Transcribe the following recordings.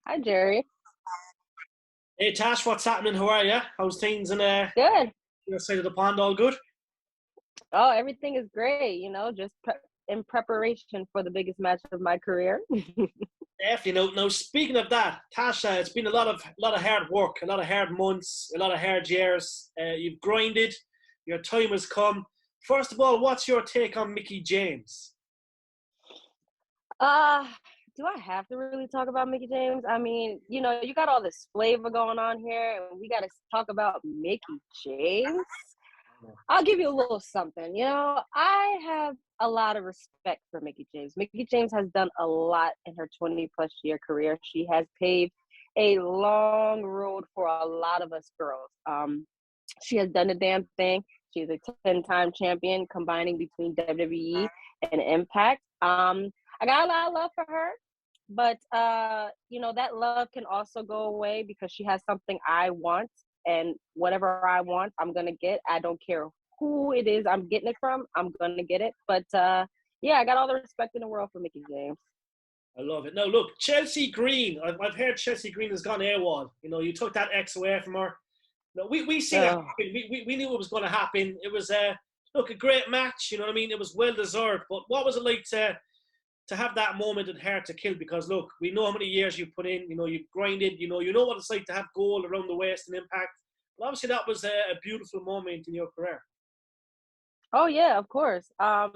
Hi, Jerry. Hey Tash, what's happening? How are you? How's things in Good. your side of the pond? All good? Oh, everything is great. Just in preparation for the biggest match of my career. Definitely. Now, speaking of that, Tasha, it's been a lot of hard work, a lot of hard months, a lot of hard years. You've grinded. Your time has come. First of all, what's your take on Mickie James? Uh, do I have to really talk about Mickie James? I mean, you got all this flavor going on here, and we got to talk about Mickie James. I'll give you a little something. I have a lot of respect for Mickie James. Mickie James has done a lot in her 20 plus year career. She has paved a long road for a lot of us girls. She has done the damn thing. She's a 10-time champion, combining between WWE and Impact. I got a lot of love for her, but that love can also go away because she has something I want, and whatever I want, I'm gonna get. I don't care who it is I'm getting it from. I'm gonna get it. But yeah, I got all the respect in the world for Mickie James. I love it. Now, look, Chelsea Green. I've heard Chelsea Green has gone AWOL. You took that X away from her. No, we seen it happen. Oh, We knew it was going to happen. It was look, a great match. You know what I mean? It was well deserved. But what was it like to have that moment and hard to kill? Because look, we know how many years you put in. You've grinded. You know what it's like to have goal around the waist and impact. But obviously, that was a beautiful moment in your career. oh yeah, of course. I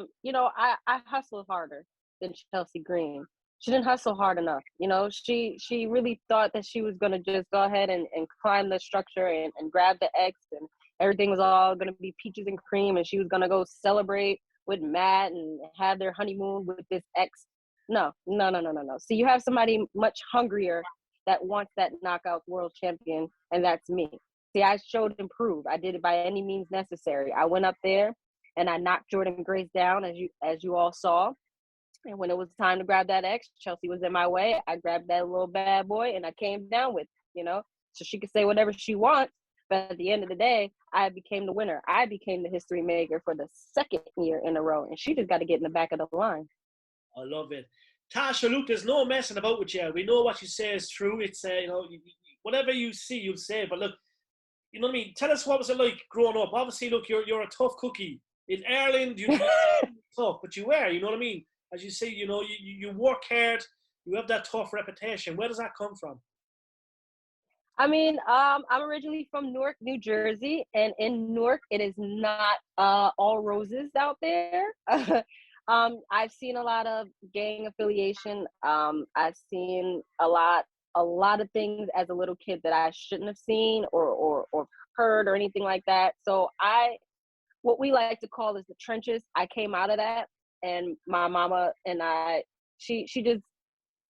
hustle harder than Chelsea Green. She didn't hustle hard enough. She really thought that she was gonna just go ahead and climb the structure and grab the X, and everything was all gonna be peaches and cream, and she was gonna go celebrate with Matt and have their honeymoon with this X. No, no, no, no, no, no. So you have somebody much hungrier that wants that knockout world champion, and that's me. See, I showed and proved. I did it by any means necessary. I went up there and I knocked Jordan Grace down, as you all saw. And when it was time to grab that X, Chelsea was in my way. I grabbed that little bad boy and I came down with, so she could say whatever she wants. But at the end of the day, I became the winner. I became the history maker for the second year in a row. And she just got to get in the back of the line. I love it. Tasha, look, there's no messing about with you. We know what you say is true. It's whatever you see, you'll say. But look, you know what I mean? Tell us what was it like growing up. Obviously, look, you're a tough cookie. In Ireland, you tough, but you were, you know what I mean? As you say, you work hard, you have that tough reputation. Where does that come from? I mean, I'm originally from Newark, New Jersey, and in Newark, it is not all roses out there. I've seen a lot of gang affiliation. I've seen a lot of things as a little kid that I shouldn't have seen or heard or anything like that. So what we like to call is the trenches. I came out of that, and my mama and she just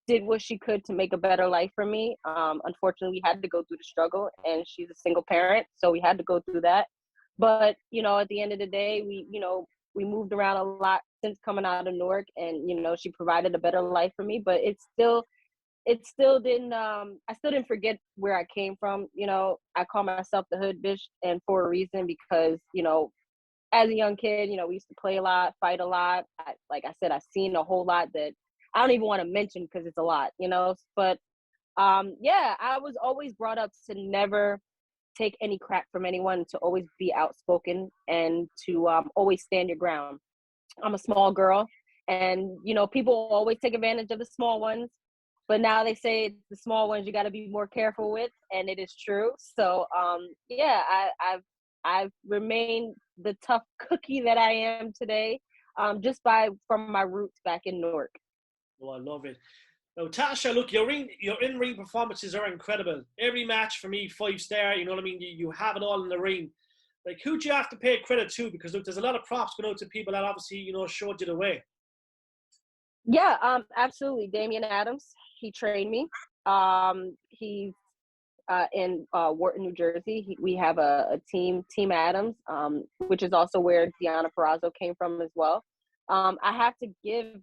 did what she could to make a better life for me. Unfortunately, we had to go through the struggle, and she's a single parent, so we had to go through that. But at the end of the day, we moved around a lot since coming out of Newark, and she provided a better life for me. But it still didn't. I still didn't forget where I came from. I call myself the hood bitch, and for a reason, because as a young kid, we used to play a lot, fight a lot. Like I said, I've seen a whole lot that I don't even want to mention because it's a lot. But yeah, I was always brought up to never take any crap from anyone, to always be outspoken, and to always stand your ground. I'm a small girl, and people always take advantage of the small ones. But now they say the small ones you got to be more careful with, and it is true. So yeah, I've remained the tough cookie that I am today, just from my roots back in Newark. Oh, I love it. Now, Tasha, look, your in ring performances are incredible. Every match for me, 5 star. You know what I mean? You have it all in the ring. Like, who do you have to pay credit to? Because look, there's a lot of props going out to people that obviously showed you the way. Yeah, absolutely. Damian Adams, he trained me. He's in Wharton, New Jersey. We have a Team Adams, which is also where Deanna Perrazzo came from as well. I have to give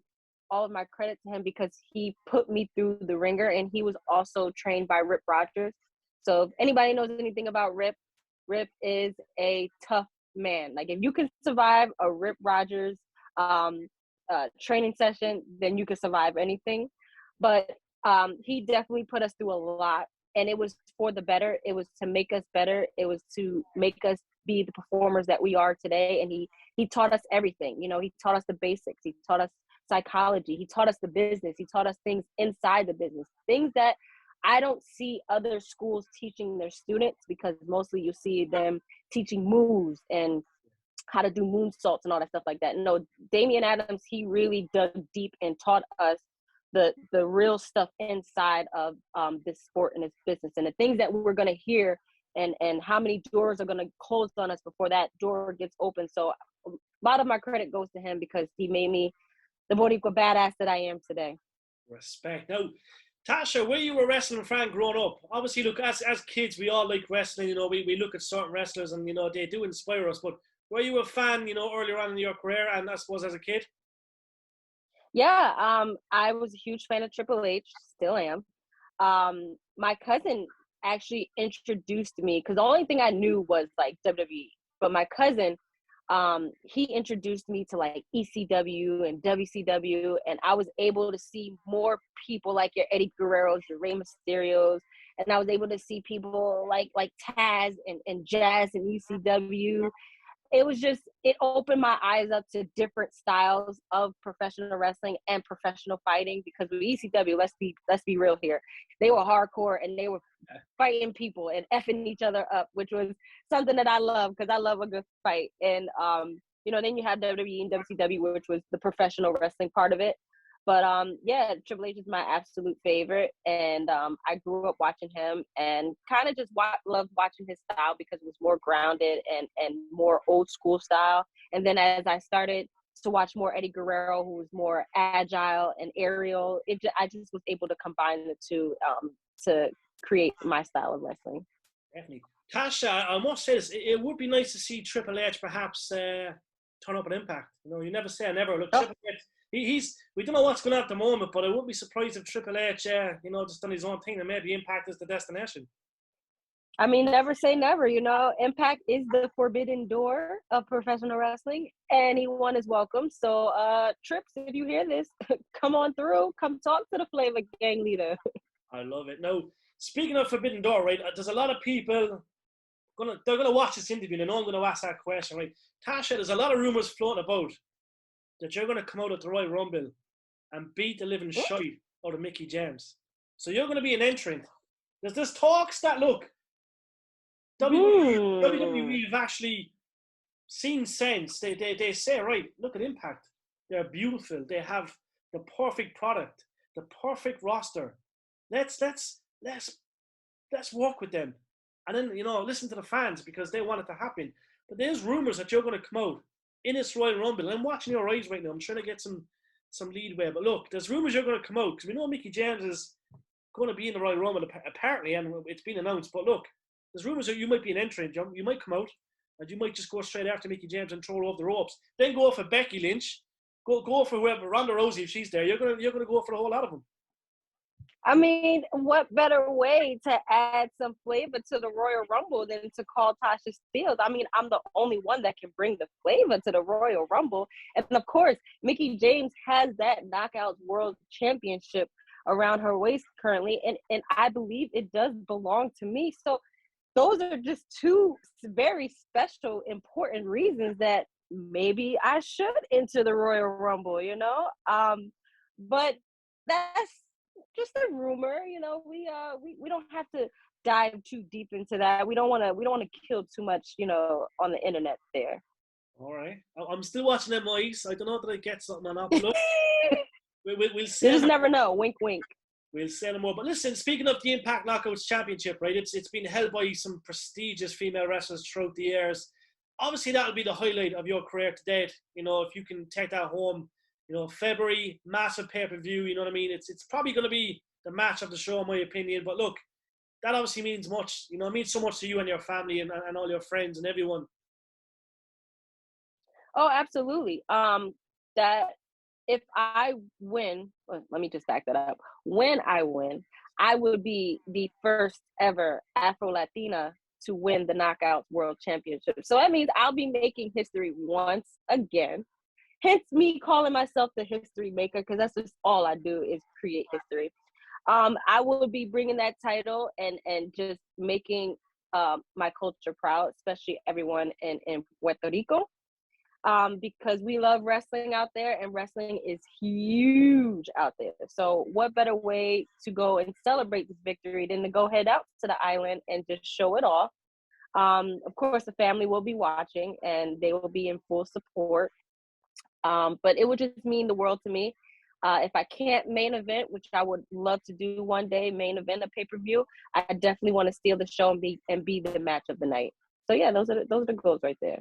all of my credit to him because he put me through the ringer, and he was also trained by Rip Rogers. So if anybody knows anything about Rip, Rip is a tough man. Like, if you can survive a Rip Rogers training session, then you can survive anything. But He definitely put us through a lot, and it was for the better. It was to make us better. It was to make us be the performers that we are today. And he taught us everything. You know, he taught us the basics. He taught us psychology. He taught us the business. He taught us things inside the business, things that I don't see other schools teaching their students, because mostly you see them teaching moves and how to do moonsaults and all that stuff like that. No, Damian Adams, he really dug deep and taught us the real stuff inside of this sport and this business, and the things that we're going to hear, and how many doors are going to close on us before that door gets open. So a lot of my credit goes to him, because he made me the Boricua badass that I am today. Respect. Now, Tasha, were you a wrestling fan growing up? Obviously, look, as kids, we all like wrestling. You know, we look at certain wrestlers, and you know they do inspire us. But were you a fan, you know, earlier on in your career, and I suppose as a kid? Yeah, I was a huge fan of Triple H, still am. My cousin actually introduced me, because the only thing I knew was like WWE, but my cousin, he introduced me to like ECW and WCW, and I was able to see more people like your Eddie Guerreros, your Rey Mysterios, and I was able to see people like Taz and Jazz and ECW. It was just, it opened my eyes up to different styles of professional wrestling and professional fighting, because with ECW, let's be real here, they were hardcore and they were fighting people and effing each other up, which was something that I love, because I love a good fight. And you know, then you have WWE and WCW, which was the professional wrestling part of it. But yeah, Triple H is my absolute favorite, and I grew up watching him, and kind of just loved watching his style, because it was more grounded and more old school style. And then as I started to watch more Eddie Guerrero, who was more agile and aerial, I just was able to combine the two to create my style of wrestling. Definitely. Tasha, I must say this, it would be nice to see Triple H perhaps turn up an Impact. You know, you never say never. Look, Triple H, he's, we don't know what's going on at the moment, but I wouldn't be surprised if Triple H, you know, just done his own thing, and maybe Impact is the destination. I mean, never say never. You know, Impact is the forbidden door of professional wrestling. Anyone is welcome. So, Trips, if you hear this, come on through. Come talk to the Flavor Gang leader. I love it. Now, speaking of forbidden door, right? There's a lot of people they're gonna watch this interview, and I know I'm gonna ask that question, right? Tasha, there's a lot of rumors floating about that you're gonna come out at the Royal Rumble and beat the living shite out of Mickie James. So you're gonna be an entrant. There's talks that look, WWE have actually seen sense. They say, right, look at Impact. They're beautiful. They have the perfect product, the perfect roster. Let's work with them. And then, you know, listen to the fans, because they want it to happen. But there's rumors that you're going to come out in this Royal Rumble. And I'm watching your eyes right now. I'm trying to get some leadway. But look, there's rumors you're going to come out, because we know Mickie James is going to be in the Royal Rumble, apparently, and it's been announced. But look, there's rumors that you might be an entrant. You might come out, and you might just go straight after Mickie James and throw her over the ropes. Then go for Becky Lynch. Go for whoever, Ronda Rousey, if she's there. You're gonna go for the whole lot of them. I mean, what better way to add some flavor to the Royal Rumble than to call Tasha Steelz? I mean, I'm the only one that can bring the flavor to the Royal Rumble. And of course, Mickie James has that Knockouts World Championship around her waist currently. And I believe it does belong to me. So those are just two very special, important reasons that maybe I should enter the Royal Rumble, you know? But that's just a rumor, you know. We don't have to dive too deep into that. We don't want to kill too much, you know, on the internet there. All right, I'm still watching them eyes. I don't know that I get something or not. But look, we'll say. You just never know. Wink, wink. We'll say no more. But listen, speaking of the Impact Knockouts Championship, right? It's been held by some prestigious female wrestlers throughout the years. Obviously, that'll be the highlight of your career to date. You know, if you can take that home. You know, February, massive pay-per-view, you know what I mean? It's probably going to be the match of the show, in my opinion. But look, that obviously means much. You know, it means so much to you and your family and all your friends and everyone. Oh, absolutely. That if I win, let me just back that up. When I win, I would be the first ever Afro-Latina to win the Knockouts World Championship. So that means I'll be making history once again. Hence me calling myself the history maker, because that's just all I do is create history. I will be bringing that title and just making my culture proud, especially everyone in Puerto Rico. Because we love wrestling out there, and wrestling is huge out there. So what better way to go and celebrate this victory than to go head out to the island and just show it off. Of course, the family will be watching and they will be in full support. But it would just mean the world to me. If I can't main event, which I would love to do one day, main event a pay-per-view, I definitely want to steal the show and be the match of the night. So yeah, those are the goals right there.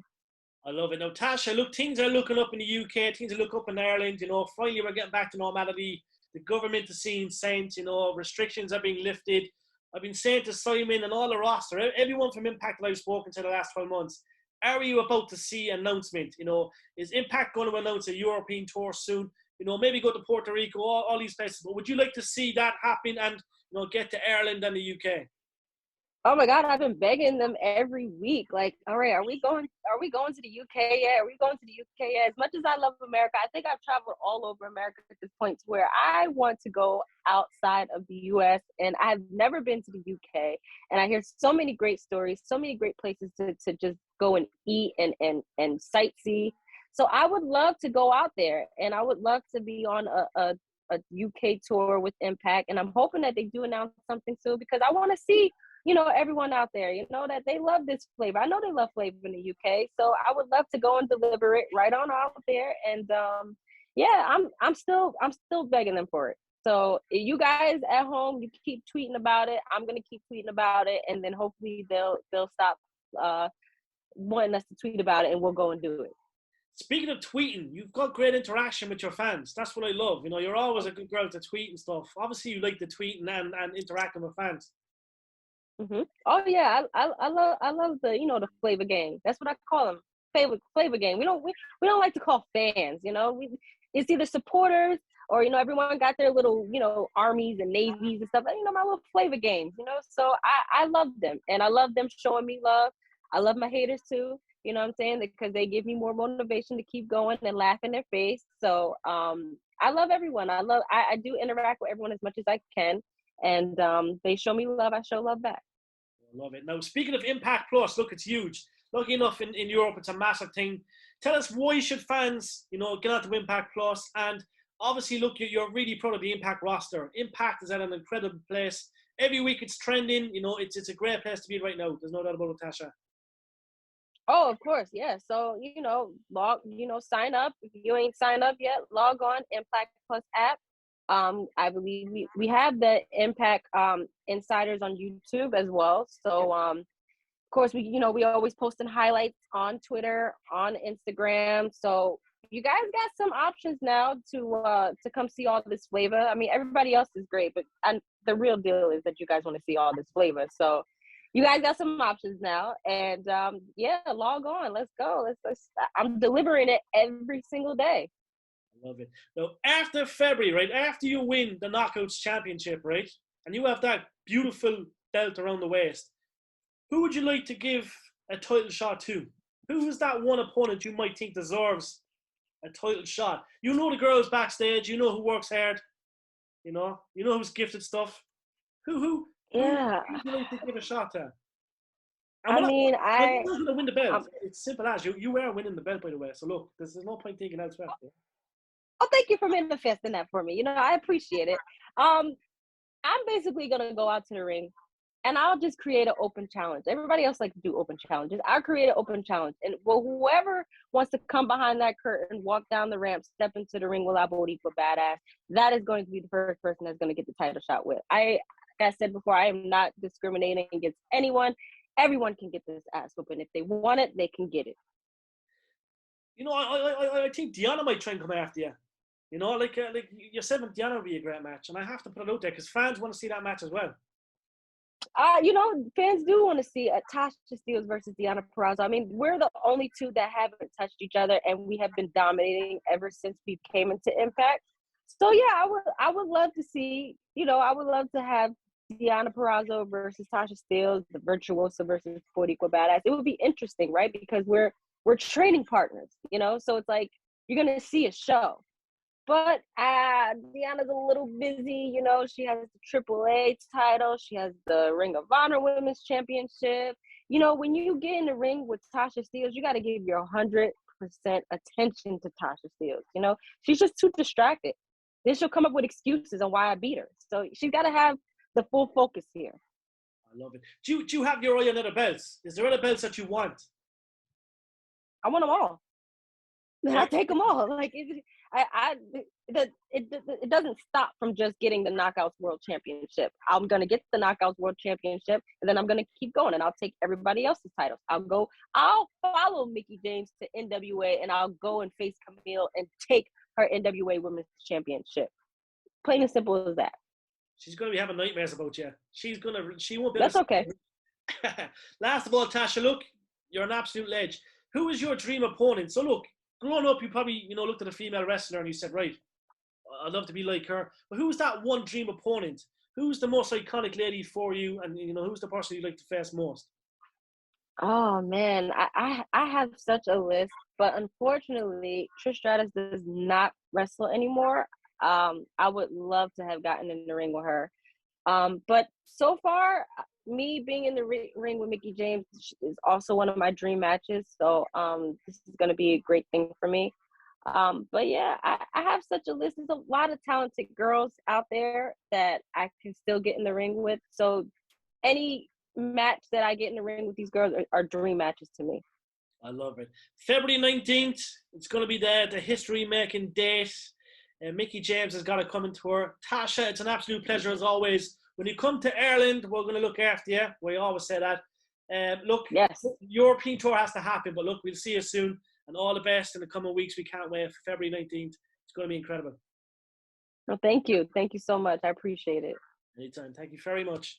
I love it. Now, Tasha, look, things are looking up in the UK, things are looking up in Ireland, you know, finally we're getting back to normality. The government is seeing sense, you know, restrictions are being lifted. I've been saying to Simon and all the roster, everyone from Impact that I've spoken to the last 12 months, are you about to see an announcement? You know, is Impact going to announce a European tour soon? You know, maybe go to Puerto Rico, all these places. But would you like to see that happen and, you know, get to Ireland and the UK? Oh my God, I've been begging them every week. Like, all right, are we going to the UK yet? Are we going to the UK yet? As much as I love America, I think I've traveled all over America at this point to where I want to go outside of the US, and I've never been to the UK. And I hear so many great stories, so many great places to just go and eat and sightsee. So I would love to go out there, and I would love to be on a UK tour with Impact. And I'm hoping that they do announce something soon, because I want to see, you know, everyone out there, you know, that they love this flavor. I know they love flavor in the UK, so I would love to go and deliver it right on out there. And yeah, I'm still begging them for it. So you guys at home, you keep tweeting about it. I'm gonna keep tweeting about it, and then hopefully they'll stop wanting us to tweet about it, and we'll go and do it. Speaking of tweeting, you've got great interaction with your fans. That's what I love. You know, you're always a good girl to tweet and stuff. Obviously, you like the tweeting and interacting with fans. Mm-hmm. Oh yeah, I love the, you know, the flavor game. That's what I call them, flavor game. We don't like to call fans. You know, it's either supporters or, you know, everyone got their little, you know, armies and navies and stuff. You know, my little flavor games. You know, so I love them, and I love them showing me love. I love my haters too. You know what I'm saying? Because they give me more motivation to keep going and laugh in their face. So I love everyone. I do interact with everyone as much as I can. And they show me love, I show love back. I love it. Now, speaking of Impact Plus, look, it's huge. Lucky enough, in Europe, it's a massive thing. Tell us, why should fans, you know, get onto Impact Plus? And obviously, look, you're really proud of the Impact roster. Impact is at an incredible place. Every week it's trending. You know, it's a great place to be right now. There's no doubt about it, Tasha. Oh, of course, yeah. So, sign up. If you ain't signed up yet, log on, Impact Plus app. I believe we have the Impact insiders on YouTube as well. So of course we always posting highlights on Twitter, on Instagram. So you guys got some options now to come see all this flavor. I mean, everybody else is great, but the real deal is that you guys want to see all this flavor. So you guys got some options now, and yeah, log on. Let's go. Let's. I'm delivering it every single day. I love it. Now, after February, right, after you win the Knockouts Championship, right, and you have that beautiful belt around the waist, who would you like to give a title shot to? Who is that one opponent you might think deserves a title shot? You know the girls backstage. You know who works hard. You know who's gifted stuff. Who would you like to give a shot to? And I mean, I'm not going to win the belt. It's simple as you are winning the belt, by the way. So look, there's no point thinking elsewhere. Oh, thank you for manifesting that for me. You know, I appreciate it. I'm basically gonna go out to the ring, and I'll just create an open challenge. Everybody else like to do open challenges. I'll create an open challenge, and whoever wants to come behind that curtain, walk down the ramp, step into the ring with La Boricua Badass, that is going to be the first person that's going to get the title shot with. Like I said before, I am not discriminating against anyone. Everyone can get this ass whooping. If they want it, they can get it. You know, I think Deanna might try and come after you. You know, like yourself and Deanna would be a great match, and I have to put it out there because fans want to see that match as well. Fans do want to see Tasha Steelz versus Deanna Purrazzo. I mean, we're the only two that haven't touched each other, and we have been dominating ever since we came into Impact. So yeah, I would love to see. I would love to have Deanna Purrazzo versus Tasha Steelz, the Virtuosa versus Boricua Badass. It would be interesting, right? Because we're training partners. So it's like you're gonna see a show. But Deanna's a little busy, you know. She has the AAA title. She has the Ring of Honor Women's Championship. You know, when you get in the ring with Tasha Steelz, you got to give your 100% attention to Tasha Steelz. You know, she's just too distracted. Then she'll come up with excuses on why I beat her. So she's got to have the full focus here. I love it. Do you have your eye on other belts? Is there other belts that you want? I want them all. Yeah. I take them all. Like it doesn't stop from just getting the Knockouts World Championship. I'm gonna get the Knockouts World Championship, and then I'm gonna keep going, and I'll take everybody else's titles. I'll follow Mickie James to NWA, and I'll go and face Camille and take her NWA Women's Championship. Plain and simple as that. She's gonna be having nightmares about you. She won't be. That's okay. Last of all, Tasha, look, you're an absolute ledge. Who is your dream opponent? So look, growing up, you probably, looked at a female wrestler and you said, right, I'd love to be like her. But who's that one dream opponent? Who's the most iconic lady for you? And, who's the person you'd like to face most? Oh, man, I have such a list. But unfortunately, Trish Stratus does not wrestle anymore. I would love to have gotten in the ring with her. But so far, me being in the ring with Mickie James is also one of my dream matches. So this is going to be a great thing for me. But yeah, I have such a list. There's a lot of talented girls out there that I can still get in the ring with. So any match that I get in the ring with these girls are dream matches to me. I love it. February 19th, it's going to be the history-making date. Mickie James has got it coming to her. Tasha, it's an absolute pleasure as always. When you come to Ireland, we're going to look after you. We always say that. Look, yes, European tour has to happen, but look, we'll see you soon. And all the best in the coming weeks. We can't wait for February 19th. It's going to be incredible. Well, thank you. Thank you so much. I appreciate it. Anytime. Thank you very much.